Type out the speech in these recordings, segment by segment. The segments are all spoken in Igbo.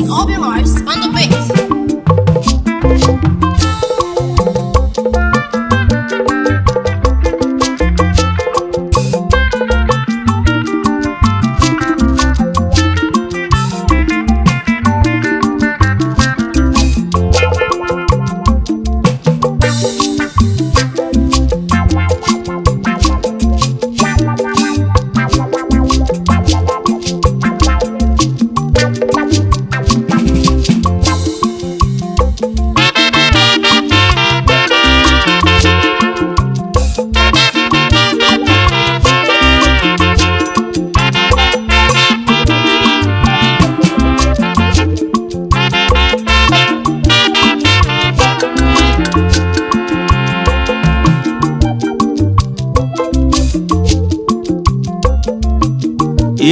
Obi Mars on the beat.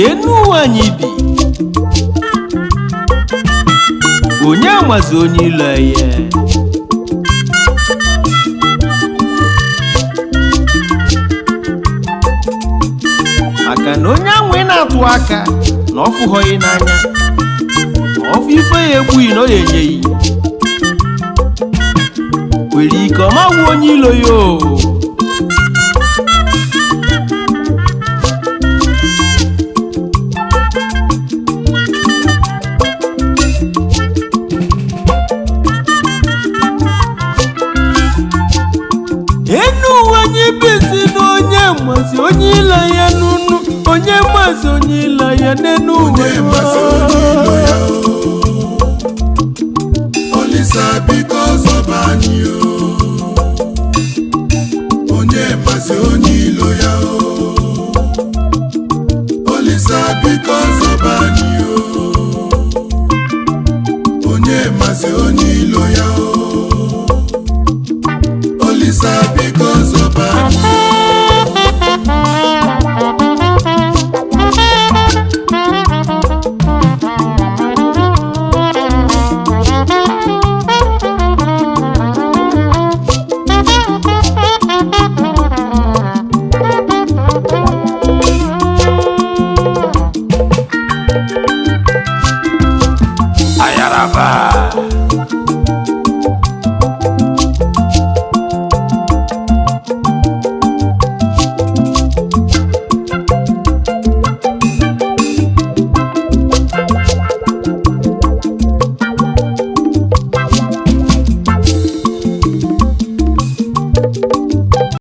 enu anyị bi onye amazi onye ilo ya maka na onye ahụ ị na-atụ aka na ọ fụghọghị n'anya ma ọ fụ ife ya egbughị na ọ ya enyeghị nwere ike ọ maghị onye ilo ya o. enu onye bezi na onye mazi onye ilo ya n'unu onye mazi onye ilo ya n'enu onye mazi onye ilo ya Olisa because of anyị onye mazi onye ilo ya Olisa because of anyị onye mazi onye ilo ya Olisa because of anyị